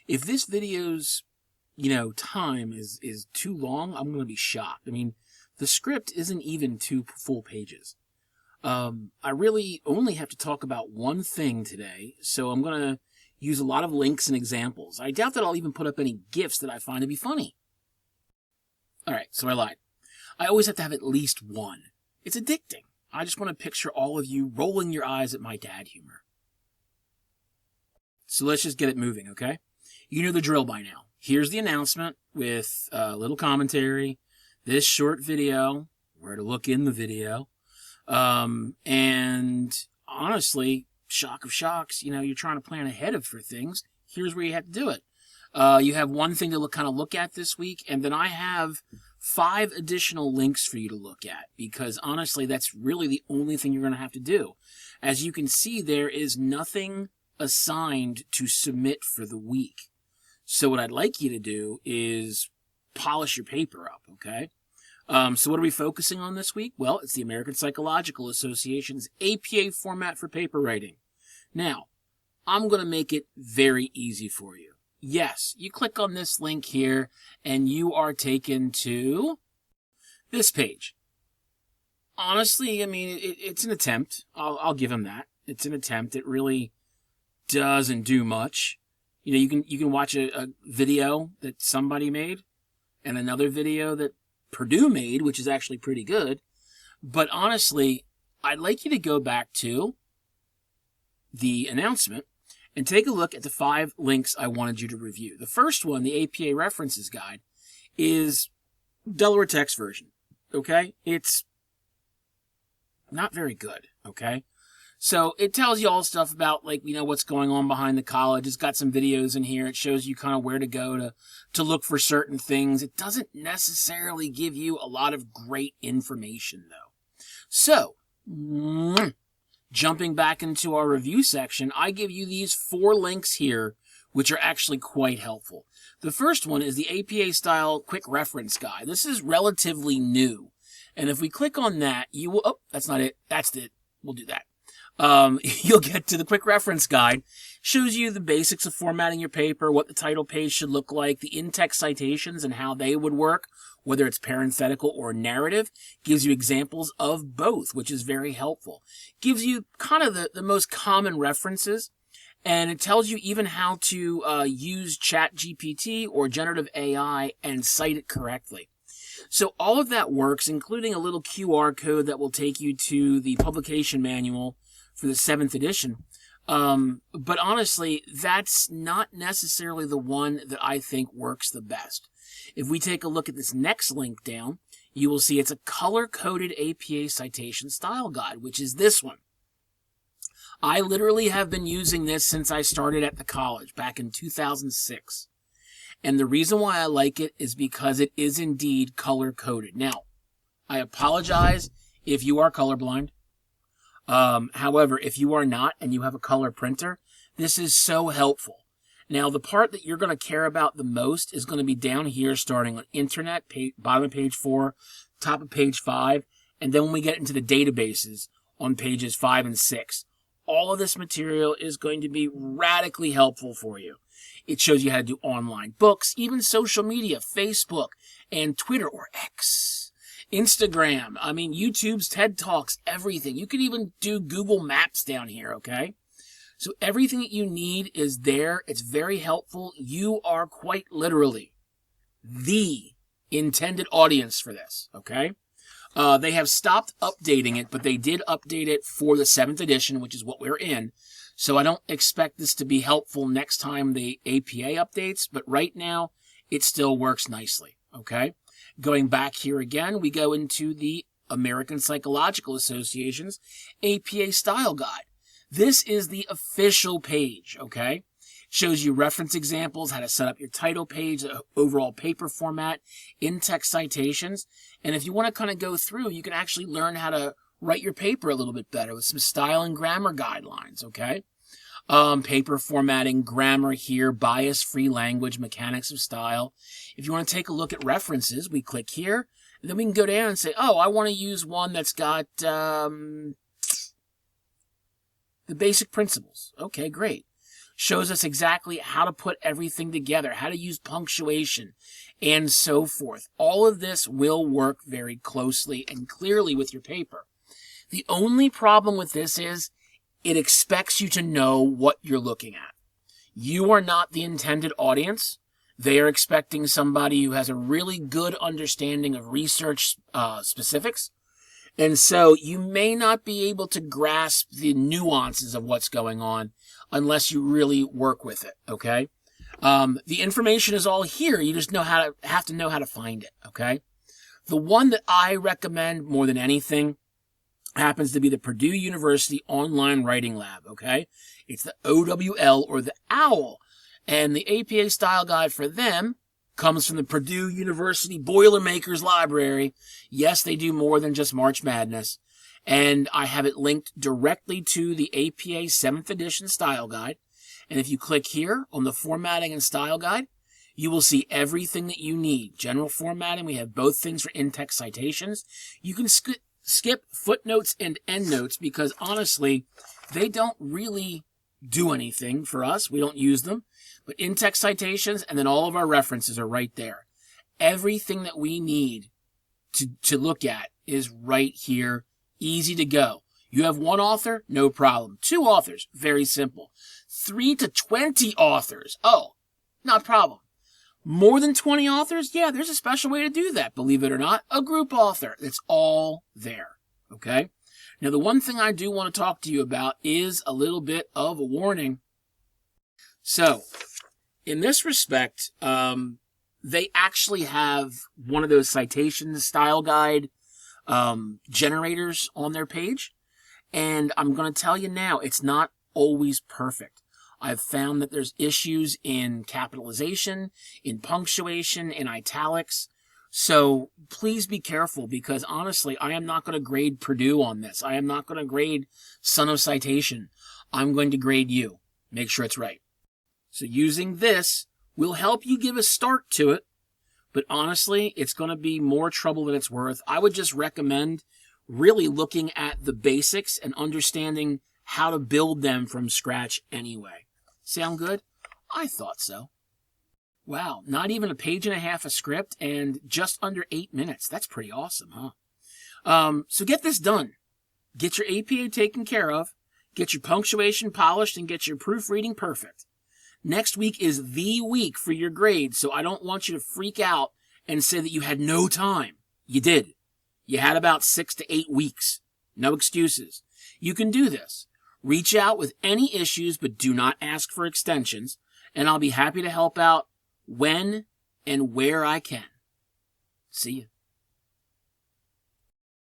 If this video's, time is too long, I'm going to be shocked. I mean, the script isn't even 2 full pages. I really only have to talk about one thing today, so I'm going to use a lot of links and examples. I doubt that I'll even put up any GIFs that I find to be funny. Alright, so I lied. I always have to have at least one. It's addicting. I just want to picture all of you rolling your eyes at my dad humor. So let's just get it moving, okay? You know the drill by now. Here's the announcement with a little commentary, this short video, where to look in the video, and honestly, shock of shocks, you're trying to plan ahead for things. Here's where you have to do it. You have one thing to look at this week, and then I have 5 additional links for you to look at, because honestly, that's really the only thing you're going to have to do. As you can see, there is nothing assigned to submit for the week. So what I'd like you to do is polish your paper up, okay? So what are we focusing on this week? Well, it's the American Psychological Association's APA format for paper writing. Now, I'm going to make it very easy for you. Yes, you click on this link here, and you are taken to this page. Honestly, I mean, it's an attempt. I'll give them that. It's an attempt. It really doesn't do much. You can watch a video that somebody made, and another video that Purdue made, which is actually pretty good. But honestly, I'd like you to go back to the announcement and take a look at the 5 links I wanted you to review. The first one, the APA References Guide, is Delaware text version, okay? It's not very good, okay? So it tells you all stuff about, what's going on behind the college. It's got some videos in here. It shows you kind of where to go to look for certain things. It doesn't necessarily give you a lot of great information, though. So, jumping back into our review section, I give you these 4 links here, which are actually quite helpful. The first one is the APA Style Quick Reference Guide. This is relatively new. And if we click on that, you will... Oh, that's not it. That's it. We'll do that. You'll get to the Quick Reference Guide. Shows you the basics of formatting your paper, what the title page should look like, the in-text citations and how they would work, whether it's parenthetical or narrative. Gives you examples of both, which is very helpful. Gives you kind of the most common references, and it tells you even how to use ChatGPT or generative AI and cite it correctly. So all of that works, including a little QR code that will take you to the publication manual for the 7th edition. But honestly, that's not necessarily the one that I think works the best. If we take a look at this next link down, you will see it's a color-coded APA Citation Style Guide, which is this one. I literally have been using this since I started at the college back in 2006. And the reason why I like it is because it is indeed color-coded. Now, I apologize if you are colorblind. However, if you are not and you have a color printer, this is so helpful. Now, the part that you're going to care about the most is going to be down here, starting on Internet, bottom of page 4, top of page 5, and then when we get into the databases on pages 5 and 6. All of this material is going to be radically helpful for you. It shows you how to do online books, even social media, Facebook, and Twitter or X, Instagram, YouTube's TED Talks, everything. You can even do Google Maps down here, okay? So everything that you need is there. It's very helpful. You are quite literally the intended audience for this, okay? They have stopped updating it, but they did update it for the 7th edition, which is what we're in. So I don't expect this to be helpful next time the APA updates, but right now it still works nicely, okay? Going back here again, we go into the American Psychological Association's APA Style Guide. This is the official page, okay? Shows you reference examples, how to set up your title page, overall paper format, in-text citations. And if you want to kind of go through, you can actually learn how to write your paper a little bit better with some style and grammar guidelines, okay? Paper formatting, grammar here, bias-free language, mechanics of style. If you want to take a look at references, we click here, and then we can go down and say, oh, I want to use one that's got the basic principles. Okay, great. shows us exactly how to put everything together, how to use punctuation, and so forth. All of this will work very closely and clearly with your paper. The only problem with this is it expects you to know what you're looking at. You are not the intended audience. They are expecting somebody who has a really good understanding of research specifics. And so you may not be able to grasp the nuances of what's going on unless you really work with it, okay? The information is all here. You just have to know how to find it, okay? The one that I recommend more than anything happens to be the Purdue University Online Writing Lab, okay? It's the OWL, or the OWL. And the APA style guide for them comes from the Purdue University Boilermakers Library. Yes, they do more than just March Madness. And I have it linked directly to the APA 7th edition style guide. And if you click here on the formatting and style guide, you will see everything that you need. General formatting, we have both things for in-text citations. You can skip footnotes and endnotes because honestly, they don't really do anything for us. We don't use them. But in-text citations and then all of our references are right there. Everything that we need to look at is right here. Easy to go. You have one author? No problem. 2 authors? Very simple. 3 to 20 authors? Oh, not a problem. More than 20 authors? Yeah, there's a special way to do that, believe it or not. A group author. It's all there, okay? Now, the one thing I do want to talk to you about is a little bit of a warning. So, in this respect, they actually have one of those citation style guide generators on their page. And I'm going to tell you now, it's not always perfect. I've found that there's issues in capitalization, in punctuation, in italics. So please be careful because honestly, I am not going to grade Purdue on this. I am not going to grade Son of Citation. I'm going to grade you. Make sure it's right. So using this will help you give a start to it. But honestly, it's going to be more trouble than it's worth. I would just recommend really looking at the basics and understanding how to build them from scratch anyway. Sound good? I thought so. Wow, not even a page and a half of script and just under 8 minutes. That's pretty awesome, huh? So get this done. Get your APA taken care of, get your punctuation polished, and get your proofreading perfect. Next week is the week for your grades, so I don't want you to freak out and say that you had no time. You did. You had about 6 to 8 weeks. No excuses. You can do this. Reach out with any issues, but do not ask for extensions, and I'll be happy to help out when and where I can. See you.